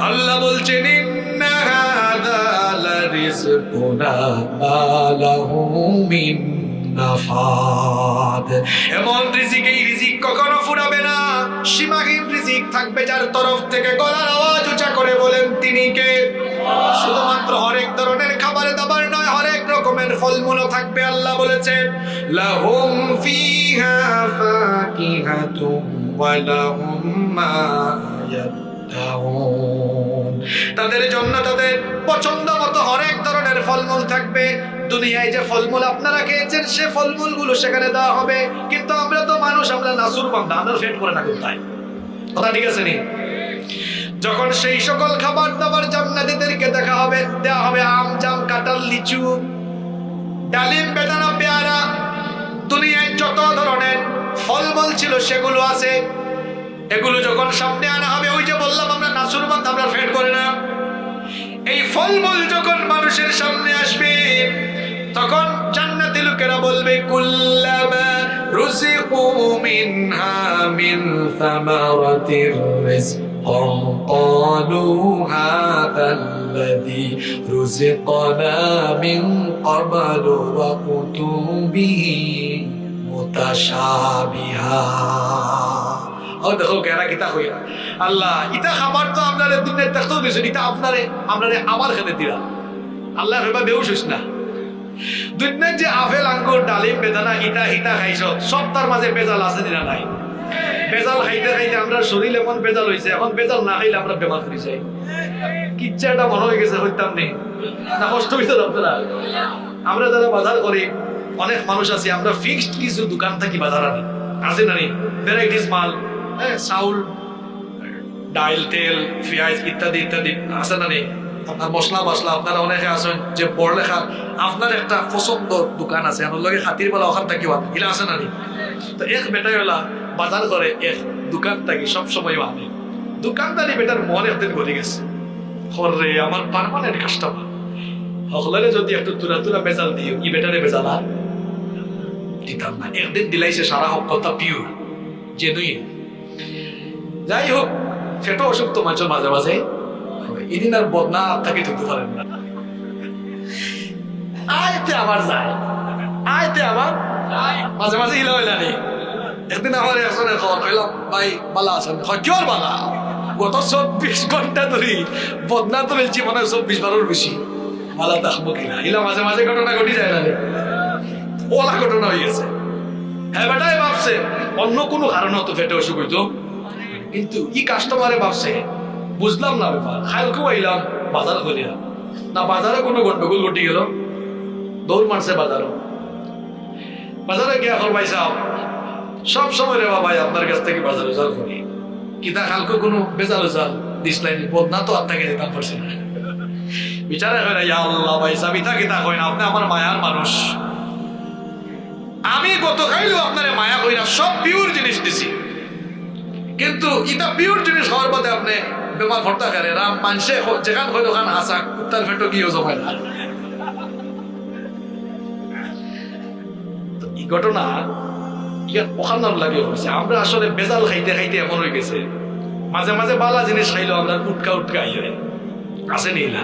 আল্লাহ বলছেন ইন্না হাযা লারিজকুনা মা লাহু মিন নাফাদ। এমন রিজিক, এই রিজিক কখনো ফুরাবে না, সীমাহীন রিজিক থাকবে যার তরফ থেকে। গলার আওয়াজ উঁচা করে বলেন তিনি কে? শুধুমাত্র হরেক ধরনের খাবার দাবার নয়, হরেক রকমের ফলমূলও থাকবে। আল্লাহ বলেছেন লাহুম ফিহা ফাকিহাতুন ওয়া লাহুম মা ইয়াদউন। তাদের জন্য তাদের পছন্দ মতো হরেক ধরনের ফলমূল থাকবে। দুনিয়ায় যে ফলমূল আপনারা খেয়েছেন সে ফলমূলগুলো সেখানে দেওয়া হবে, কিন্তু আমরা তো মানুষ, আমরা নাসুর বান্দা, আমরা ফেট করে না কোথায়। কথা ঠিক আছে নি? যখন সেই সকল খাবার দাবার জান্নাতীদেরকে দেখা হবে, দেওয়া হবে আম, জাম, কাঁঠাল, লিচু, ডালিম, বেদানা, পেয়ারা, দুনিয়ায় যত ধরনের ফলমূল ছিল সেগুলো আছে। এগুলো যখন সামনে আনা হবে, ওই যে বললাম আমরা নাসুরবান, আমরা ফেট করে না, এই ফলমূল যখন মানুষের সামনে আসবে তখন জান্নাতি লোকেরা বলবে কুল্লামা রুজিকু মিনহা মিন সামারাতির রিজকান ক্বালু হাযাল্লাযী রুজিকনা মিন ক্বাবলু ওয়া কুতুবিহি মুতাশাবিহা। ও দেখো কেরা কিতা কইরা আল্লাহ ইতা খাবার তো আপনারে দুনিয়ার দেখতেও দিছেন, ইতা আপনারে আমার খেতে দিরা। আল্লাহ ভেবা বেউস হইস না। দুনিয়ার যে আপেল, আঙ্গুর, ডালিম, বেদানা ইতা খাইছ, সব তার মাঝে বেজাল আছে দিনা নাই? বেজাল খাইতে খাইতে আমরা শরীর এমন বেজাল হয়েছে, এখন বেজাল না খাইলে আমরা বেমার হয়ে যাই। কিচ্ছাটা মনে হয়ে গেছে, হইতাম নেই না, কষ্ট হইছে আপনারা। আমরা যারা বাজার করি, অনেক মানুষ আছে, আমরা ফিক্সড কিছু দোকান থাকি বাজার আনি, আছে না? ভ্যারাইটিস মাল, চাউল, ডাইল, তেল, পেঁয়াজ ইত্যাদি ইত্যাদি, আছে না? আপনার মশলা মশলা আপনারা অনেকে আছেন যে পড়লেখা আপনার একটা পছন্দ দোকান আছে, আমার লগে খাতির বেলা ওখান থাকি এগুলা আছে না? তো এক বেটাইলা বাজার করে, এক দোকান থাকি সবসময় আনে। দোকানদারি বেটার মন একদিন গড়ে গেছে, হরে আমার পার্মানেন্ট কাস্টমার, সকলে যদি একটু তুরা তুরা বেজাল দিও, ই বেটারে বেজাল আর দিতাম না। একদিন দিলাইছে সারা কথা পিওর জেনুইন। যাই হোক, সেটা অসুখ তো মাঝে মাঝে এদিন আর বদনা থাকি ধরতে পারেন না। আয়তে আমার যায়, আয়তে আমার মাঝে মাঝে হিলা হইলা নেই। একদিন আমার একজনের খবর কইলাম, ভাই বালা আছেন? কিয়র বালা? গত 24 ঘন্টা ধরে বদনা তো ফেলছি, মনে হয় 24 বারের বেশি। বালা দেখবো কিনা হিলা মাঝে মাঝে ঘটনা ঘটি যায় না, ওলা ঘটনা হয়ে গেছে। হ্যাঁ বেটাই ভাবছে অন্য কোনো কারণে তো ফেটে অসুখ হইতো, কিন্তু ই কাস্টমারে ভাবছে বুঝলাম না ব্যাপার। খালকেও আইলাম, বাজার করিলাম না, বাজারে কোনো গন্ডগোল ঘটি গেল, দৌড় মারছে বাজারে গিয়া করবাই সাহেব সব সময় রে ভাই আপনার কাছ থেকে বাজারে যাও করি, কিতা খালকে কোনো বেজাল চাল দিসলাইনি, বদনা তো আপনাকে দিতাম পারছি না। বিচারে কইরা ইয়া আল্লাহ ভাই সাহেব ইতা কিতা কই না, আপনি আমার মায়ার মানুষ, আমি গত খাইলেও আপনারে মায়া কইরা সব পিওর জিনিস দিছি, কিন্তু ইটা পিওর জিনিস হওয়ার বাদে আপনি বেমার ভর্তা করে রাম মানুষে যেখান হয় ওখান হাসা কুত্তার ফেটো গিয়েও জমায় না। এই ঘটনা ওখান লাগে হয়েছে। আমরা আসলে বেজাল খাইতে খাইতে এমন হয়ে গেছে, মাঝে মাঝে বালা জিনিস খাইলেও আমরা উটকা আই হয়, আছে নি না?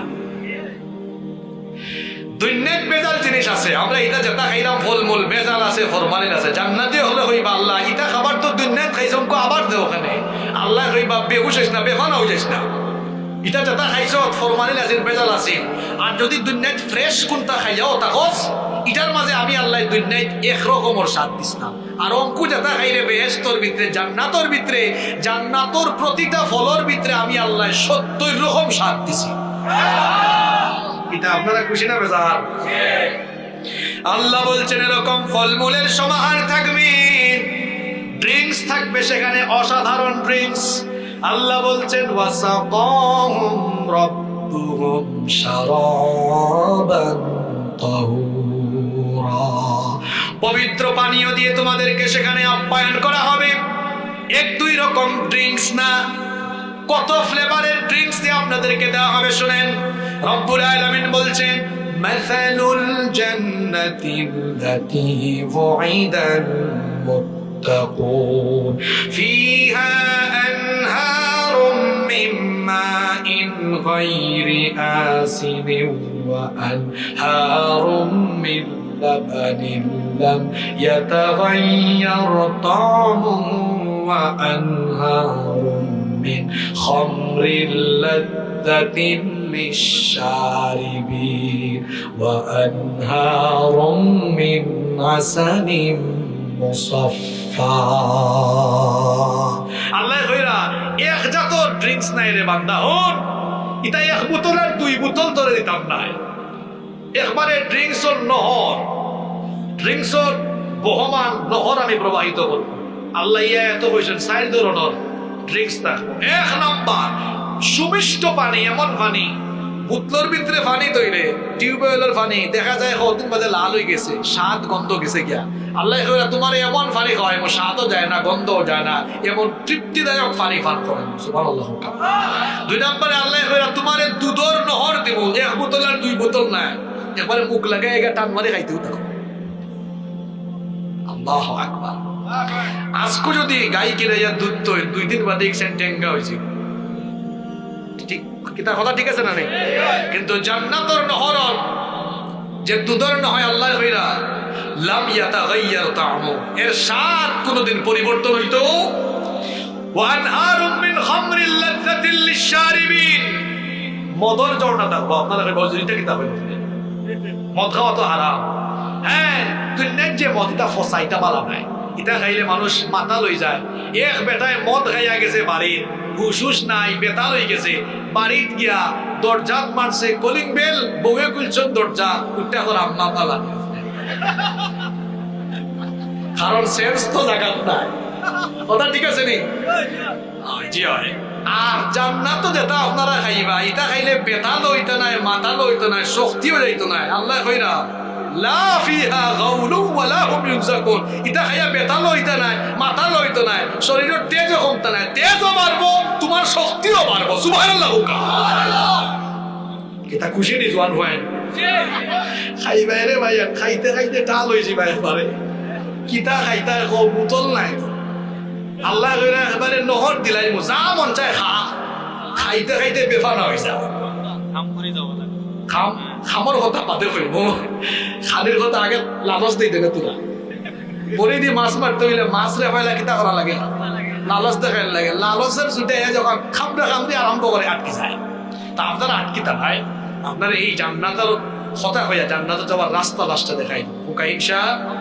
দুনিয়াত বেজাল জিনিস আছে, আমরা এটা যেটা খাইলাম ফলমূল বেজাল আছে, ফরমালিন আছে। জান্নাতে হলে হইবা আল্লাহ ইটা খাবার তো দুনিয়াত খাইছো আবার দে ওখানে, আল্লাহ হইবা বেহুশ হইস না, বেফানা হয়ে যাইস না। এটা যেটা খাইছো ফরমালিন আছে, বেজাল আছে। আর যদি দুনিয়াত ফ্রেশ কোনটা খাইয়াও তাকস, ইটার মাঝে আমি আল্লাহ দুনিয়াত একরকমের স্বাদ দিস না। আর অঙ্কু যেটা খাইলে বেহেশতর ভিতরে, জান্নাতর ভিতরে, জান্নাতর প্রতিটা ফলর ভিতরে আমি আল্লাহ 70 রকম স্বাদ দিছি। এটা আপনারা খুশি না বেজার? আল্লাহ বলছেন এরকম ফলমূলের সমাহার থাকবে, ড্রিঙ্কস থাকবে সেখানে, অসাধারণ ড্রিঙ্কস। আল্লাহ বলছেন ওয়াসাকাহুম রাব্বুহুম শারাবান তাহুরা, পবিত্র পানীয় দিয়ে তোমাদেরকে সেখানে আপ্যায়ন করা হবে। 1-2 রকম ড্রিঙ্কস না, কত ফ্লেভারের ড্রিঙ্কস দিয়ে আপনাদেরকে দেওয়া হবে শুনেন। রব্বুল আলামিন বলছেন মাসালুল জান্নাতিল্লাতী ওয়িদাল মুত্তাকুন ফিহা আনহারুম মিন মাইন من غير آسن وأنهار من لبن لم يتغير طعمه وأنهار من خمر لذة للشاربين وأنهار من عسل মুসাফফা। আল্লাহ কইরা এক জাত ড্রিঙ্কস নাই রে বান্দা, হন এটা এক বোতল আর দুই বোতল ধরে দিতাম না, একবারে ড্রিঙ্কসর নহর, ড্রিঙ্কসর বহমান নহর আমি প্রবাহিত করব। আল্লাহ ইয়া এত কইছেন চার ধরনের ড্রিঙ্কস থাকবো। এক নাম্বার সুমিষ্ট পানি, এমন পানি বোতলের ভিতরে পানি তৈরি, টিউবওয়েলের পানি দেখা যায় কতদিন বাদে লাল হয়ে গেছে, স্বাদ গন্ধ গেছে গিয়া। আল্লাহ তোমার এমন পানি খাওয়ায় স্বাদও যায় না, গন্ধও যায় না, এমন তৃপ্তিদায়ক পানি পান করেন। সুবহানাল্লাহ। দুই নম্বরে আল্লাহ তোমার দুধের নহর দিব, এক বোতল আর দুই বোতল না, একবারে মুখ লাগাই টান মারে খাইতেও থাকো। আল্লাহু আকবার। আজকে যদি গাই কিনে দুধ তো 2 দিন বাদে টেঙ্গা হয়েছে, ঠিক কিতা কথা ঠিক আছে না নেই? কিন্তু জান্নাতের নহর যে দুধের নহয়, আল্লাহ কইরা লাম ইয়াতাগায়্যার তা'মু, এর স্বাদ কোনদিন পরিবর্তন হইতো। ওয়া আনহারুম মিন খামরিল লাযযাতিল লিশ-শারিবিন, মদের ঝর্ণা থাকবো। আপনারা বলছেন এটা কিতাবে মদ খাওয়া তো হারাম। হ্যাঁ, দুনিয়ার যে মদ এটা ফসা, এটা ভালো নাই, এটা খাইলে মানুষ মাথা লই যায়। এক বেটায় মদ খাইয়া গেছে বাড়ির, হুশ নাই, বেতাল হয়ে গেছে, বাড়িত গিয়া দরজাত মারছে কলিং বেল, বউয়ে খুলছেন দরজা, উঠতে করে আম্মা পালা, কারণ সেন্স তো জাগাত নাই। কথা ঠিক আছে নি? জি হয়। আর জান্নাত তো যেটা আপনারা খাইবা, এটা খাইলে বেতাল হইতে নাই, মাতাল হইতে নাই, শক্তিও যাইতো নাই। আল্লাহ কইরা লা ফিহা গাউলু ওয়ালা হুম ইউযাকুন, এটা খাইয়া বেতাল হইতে নাই, মাতাল হইতে নাই, শরীরের তেজও কমতে নাই, তেজও বাড়বো, তোমার শক্তিও বাড়বো। সুবহানাল্লাহ। এটা খুশি নি জওয়ান ভাই? খাইবাই রে ভাই, খাইতে খাইতে টাল হয়েছি ভাই, একবারে কিতা খাইতা বোতল নাই। আল্লাহ এবারে নহর দিলাই, যা মন চায় খা, খাইতে খাইতে বেফানা হয়ে যা। খামর কথা বাদে কইব, খালির কথা আগে লালচ দিয়ে দেবে। তোরা বলি দি মাছ মারতে হইলে মাছ রে পাইলা কিতা করা লাগে, লালচ দেখাইলে লাগে। লালচের ছুটে যখন খামড়ে খামড়ে আরম্ভ করে আটকে যায়। তা আপনারা আটকিতা ভাই, আপনারা এই জান্নাতের কথা হইয়া জান্নাতে যাওয়ার রাস্তা দেখাই ইনশাআল্লাহ।